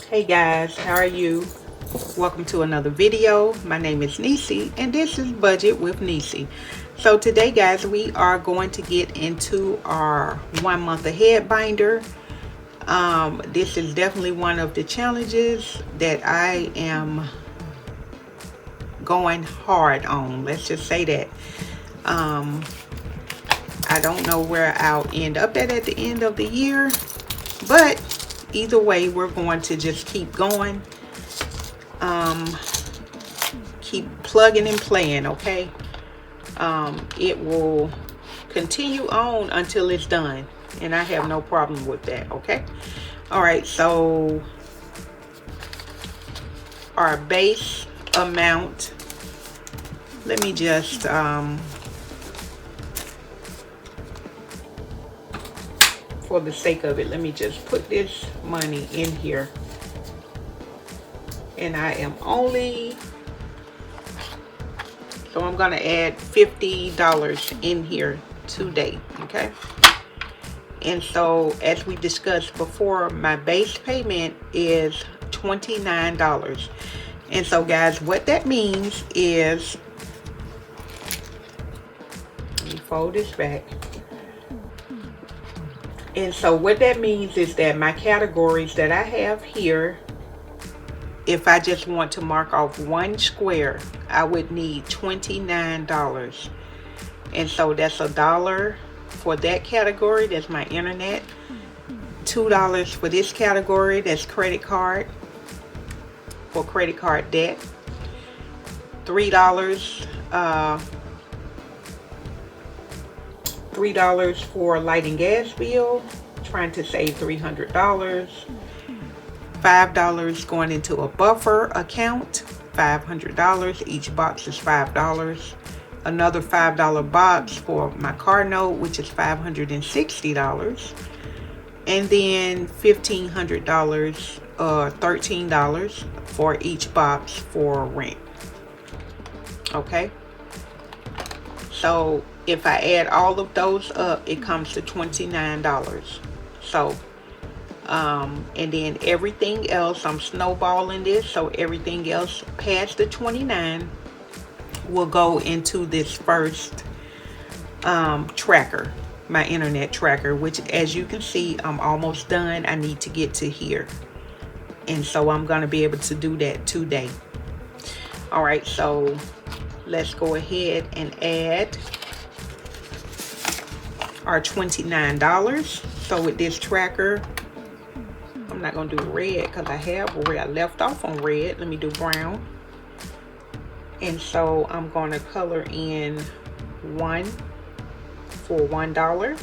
Hey guys, how are you? Welcome to another video. My name is Nisi and this is Budget with Nisi. So today guys, we are going to get into our 1 month ahead binder. This is definitely one of the challenges that I am going hard on. Let's just say that. I don't know where I'll end up at the end of the year, but either way, we're going to just keep going. Keep plugging and playing, okay? It will continue on until it's done, and I have no problem with that, okay? All right, so our base amount, let me just for the sake of it, let me just put this money in here. And I am only, so I'm gonna add $50 in here today, okay? And so as we discussed before, my base payment is $29. And so guys, what that means is, let me fold this back. And so what that means is that my categories that I have here, if I just want to mark off one square, I would need $29. And so that's $1 for that category, that's my internet. $2 for this category, that's credit card, for credit card debt. $3 $3 for light and gas bill, trying to save $300. $5 going into a buffer account, $500. Each box is $5. Another $5 box for my car note, which is $560. And then $1,500, $13 for each box for rent. Okay, so if I add all of those up, it comes to $29. So and then everything else, I'm snowballing this, so everything else past the 29 will go into this first tracker, my internet tracker, which as you can see, I'm almost done. I need to get to here, and so I'm going to be able to do that today. All right, so let's go ahead and add our $29. So with this tracker, I'm not gonna do red because I have red. I left off on red. Let me do brown. And so I'm gonna color in 1 for $1.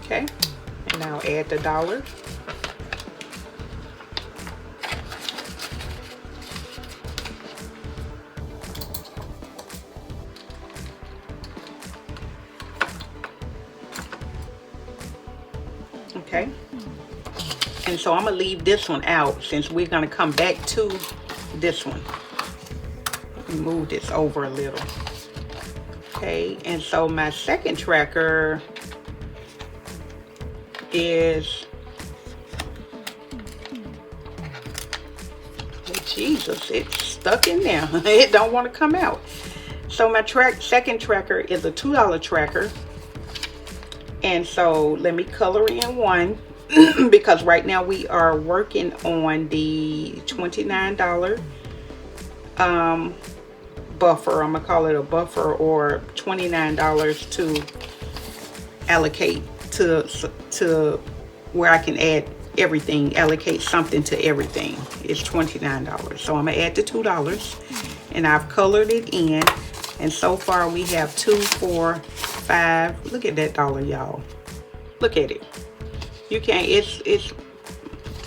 Okay, and now add the dollar. Okay, and so I'm gonna leave this one out since we're gonna come back to this one. Let me move this over a little. Okay, and so my second tracker is, oh Jesus, it's stuck in there. It don't want to come out. So my second tracker is a $2 tracker. And so let me color in 1 because right now we are working on the $29 buffer. I'm gonna call it a buffer, or $29 to allocate to where I can add everything, allocate something to everything. It's $29. So I'm gonna add the $2 and I've colored it in, and so far we have 2, 4, 5. Look at that dollar, y'all. Look at it. You can't,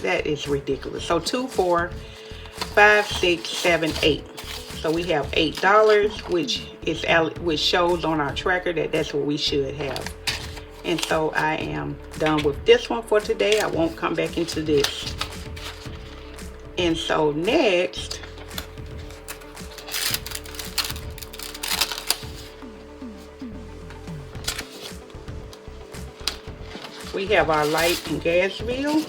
that is ridiculous. So 2, 4, 5, 6, 7, 8. So we have $8, which shows on our tracker that that's what we should have. And so I am done with this one for today. I won't come back into this. And so next, we have our light and gas bill.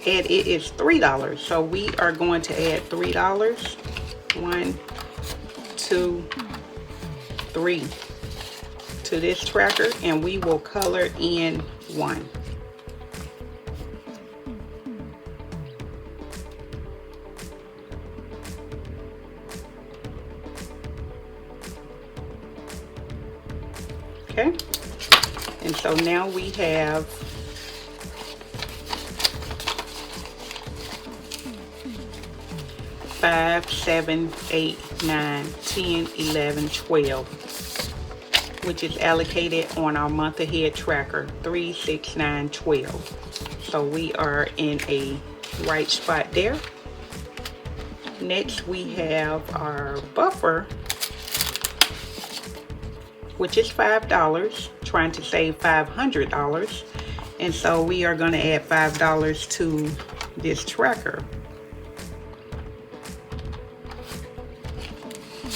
and it is $3. So we are going to add $3. 1, 2, 3 to this tracker, and we will color in 1. Okay, and so now we have 5, 7, 8, 9, 10, 11, 12, which is allocated on our month ahead tracker, 3, 6, 9, 12. So we are in a right spot there. Next we have our buffer, which is $5, trying to save $500. And so we are going to add $5 to this tracker.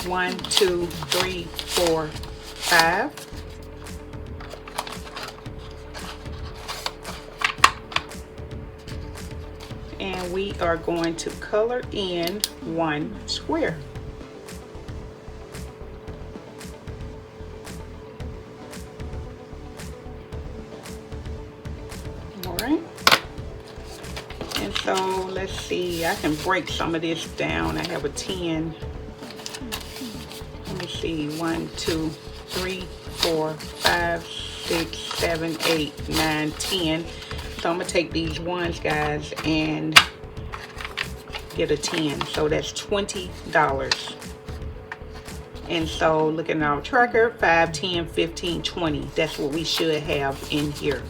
1, 2, 3, 4, 5. And we are going to color in 1 square. Alright. And so let's see, I can break some of this down. I have a 10. Let me see, 1, 2, 3, 4, 5, 6, 7, 8, 9, 10. So I'm gonna take these ones, guys, and get a 10. So that's $20. And so looking at our tracker, 5, 10, 15, 20. That's what we should have in here.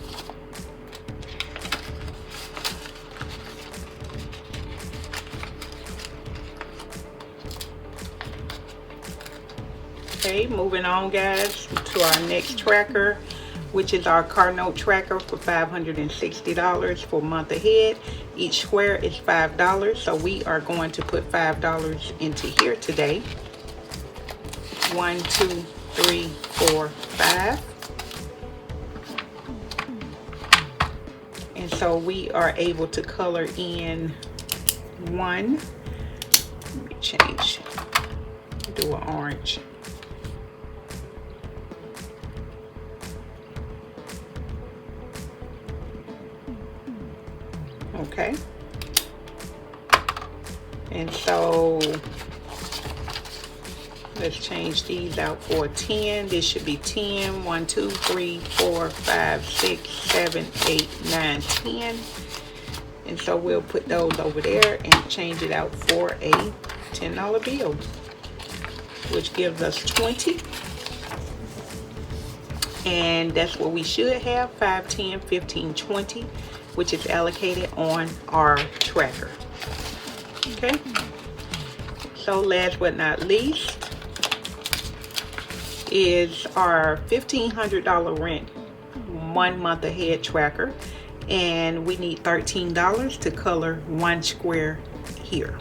Okay, moving on, guys, to our next tracker, which is our car note tracker for $560 for month ahead. Each square is $5, so we are going to put $5 into here today. 1, 2, 3, 4, 5. And so we are able to color in 1. Let me change, do an orange. Okay, and so let's change these out for a 10. This should be 10. 1, 2, 3, 4, 5, 6, 7, 8, 9, 10. And so we'll put those over there and change it out for a $10 bill, which gives us 20. And that's what we should have, 5, 10, 15, 20, which is allocated on our tracker. Okay, so last but not least is our $1,500 rent 1 month ahead tracker, and we need $13 to color 1 square here.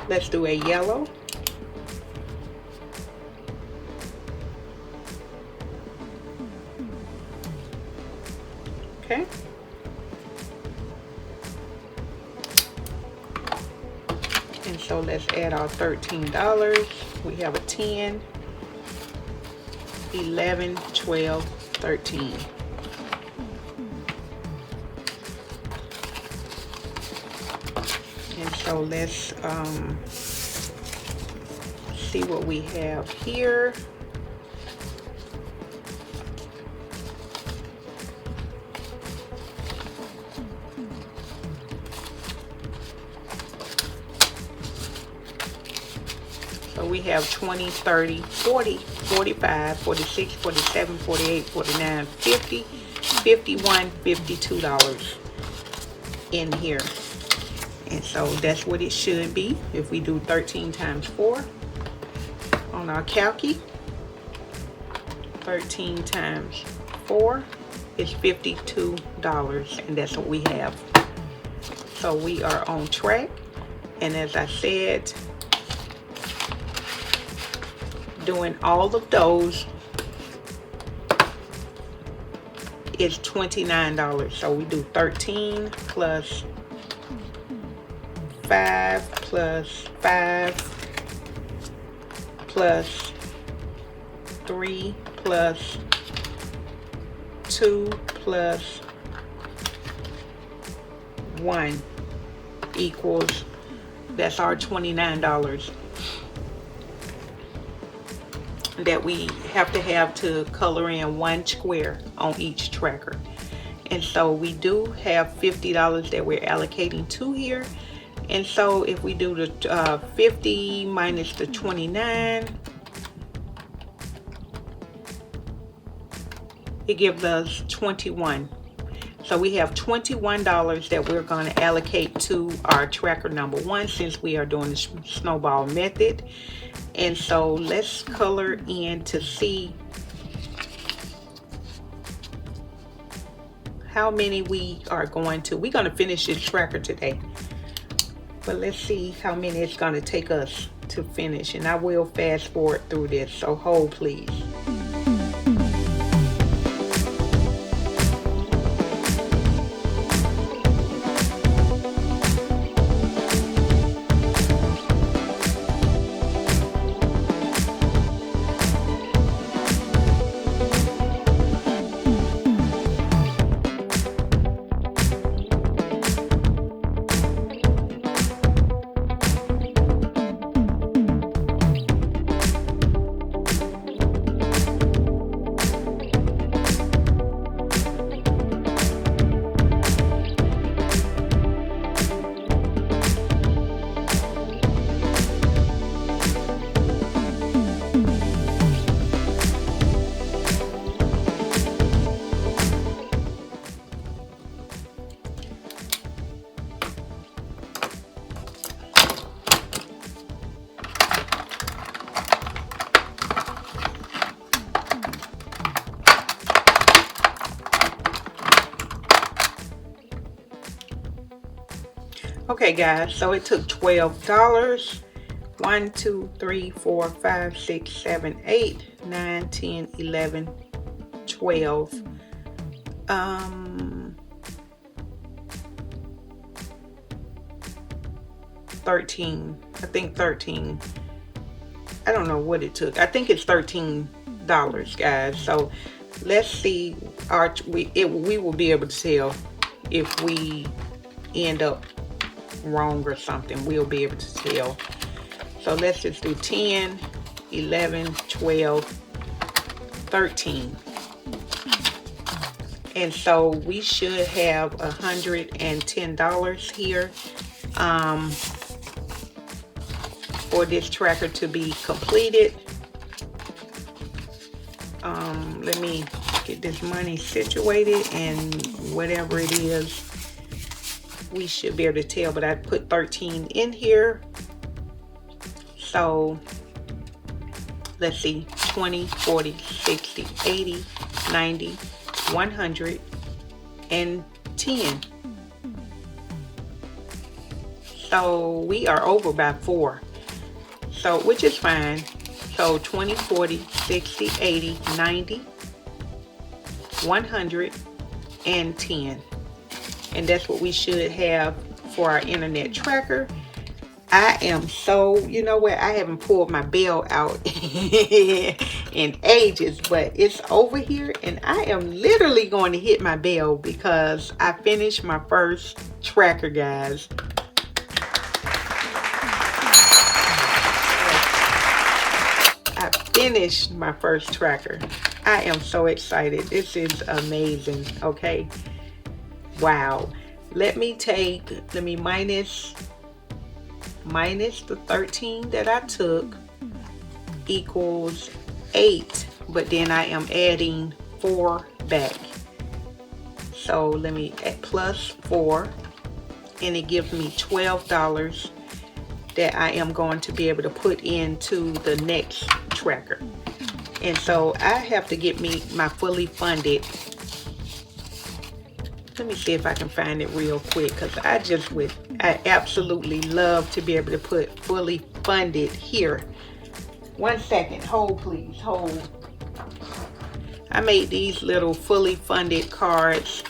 Let's do a yellow. Okay. And so let's add our $13. We have a 10, 11, 12, 13. And so let's see what we have here. So we have 20, 30, 40, 45, 46, 47, 48, 49, 50, 51, $52 in here. And so that's what it should be if we do 13 times 4 on our calci. 13 times 4 is $52, and that's what we have. So we are on track, and as I said, doing all of those is $29. So we do 13 plus 5 plus 5 plus 3 plus 2 plus 1 equals, that's our $29 that we have to color in 1 square on each tracker. And so we do have $50 that we're allocating to here. And so if we do the 50 minus the 29, it gives us 21. So we have $21 that we're going to allocate to our tracker number 1 since we are doing the snowball method. And so let's color in to see how many we are going to. We're going to finish this tracker today, but let's see how many it's going to take us to finish. And I will fast forward through this, so hold please. Okay guys, so it took $12. 1, 2, 3, 4, 5, 6, 7, 8, 9, 10, 11, 12. 13. I think 13. I don't know what it took. I think it's $13, guys. So let's see. We will be able to tell if we end up wrong or something. We'll be able to tell. So let's just do 10, 11, 12, 13. And so we should have $110 here for this tracker to be completed. Let me get this money situated, and whatever it is, we should be able to tell. But I put 13 in here. So let's see, 20, 40, 60, 80, 90, 100, and 10. So we are over by 4. So, which is fine. So 20, 40, 60, 80, 90, 100, and 10. And that's what we should have for our internet tracker. I am so, you know what, I haven't pulled my bell out in ages, but it's over here, and I am literally going to hit my bell because I finished my first tracker, guys. I finished my first tracker. I am so excited. This is amazing. Okay. Wow. Let me minus the 13 that I took equals 8, but then I am adding 4 back. So let me add plus 4, and it gives me $12 that I am going to be able to put into the next tracker. And so I have to get me my fully funded. Let me see if I can find it real quick, because I absolutely love to be able to put fully funded here. 1 second, hold please, hold. I made these little fully funded cards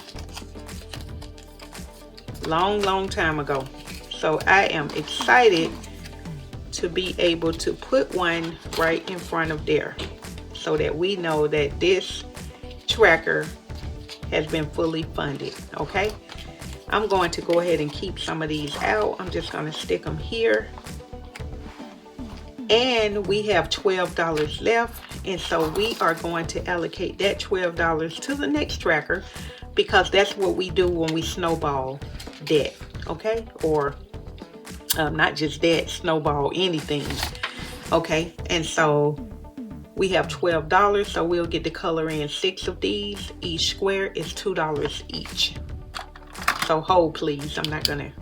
long time ago. So I am excited to be able to put one right in front of there so that we know that this tracker has been fully funded. Okay, I'm going to go ahead and keep some of these out. I'm just going to stick them here. And we have $12 left, and so we are going to allocate that $12 to the next tracker, because that's what we do when we snowball debt. Okay, or not just debt, snowball anything. Okay, and so we have $12, so we'll get to color in 6 of these. Each square is $2 each. So hold please, I'm not gonna.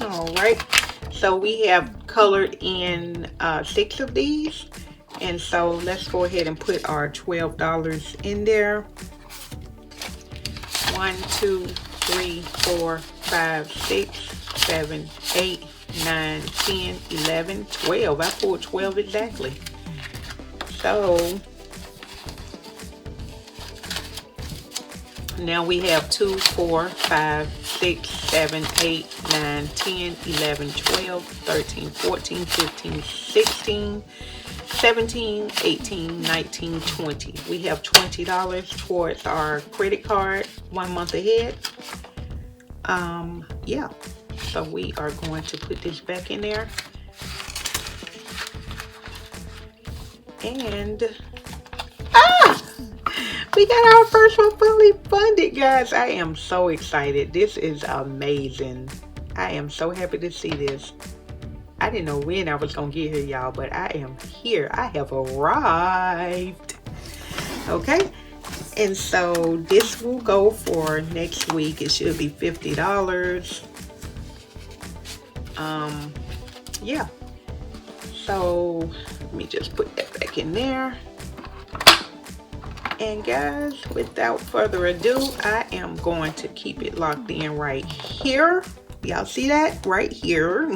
Alright, so we have colored in 6 of these, and so let's go ahead and put our $12 in there. 1, 2, 3, 4, 5, 6, 7, 8, 9, 10, 11, 12. I pulled 12 exactly. So now we have 2, 4, 5, 6, 7, 8, 9, 10, 11, 12, 13, 14, 15, 16, 17, 18, 19, 20. We have $20 towards our credit card 1 month ahead. Yeah, so we are going to put this back in there. And we got our first one fully funded, guys. I am so excited. This is amazing. I am so happy to see this. I didn't know when I was gonna get here, y'all, but I am here. I have arrived. Okay, and so this will go for next week. It should be $50. Yeah, so let me just put that back in there. And guys, without further ado, I am going to keep it locked in right here. Y'all see that? Right here.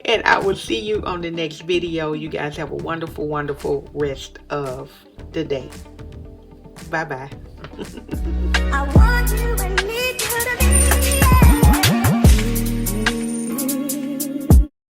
And I will see you on the next video. You guys have a wonderful, wonderful rest of the day. Bye-bye.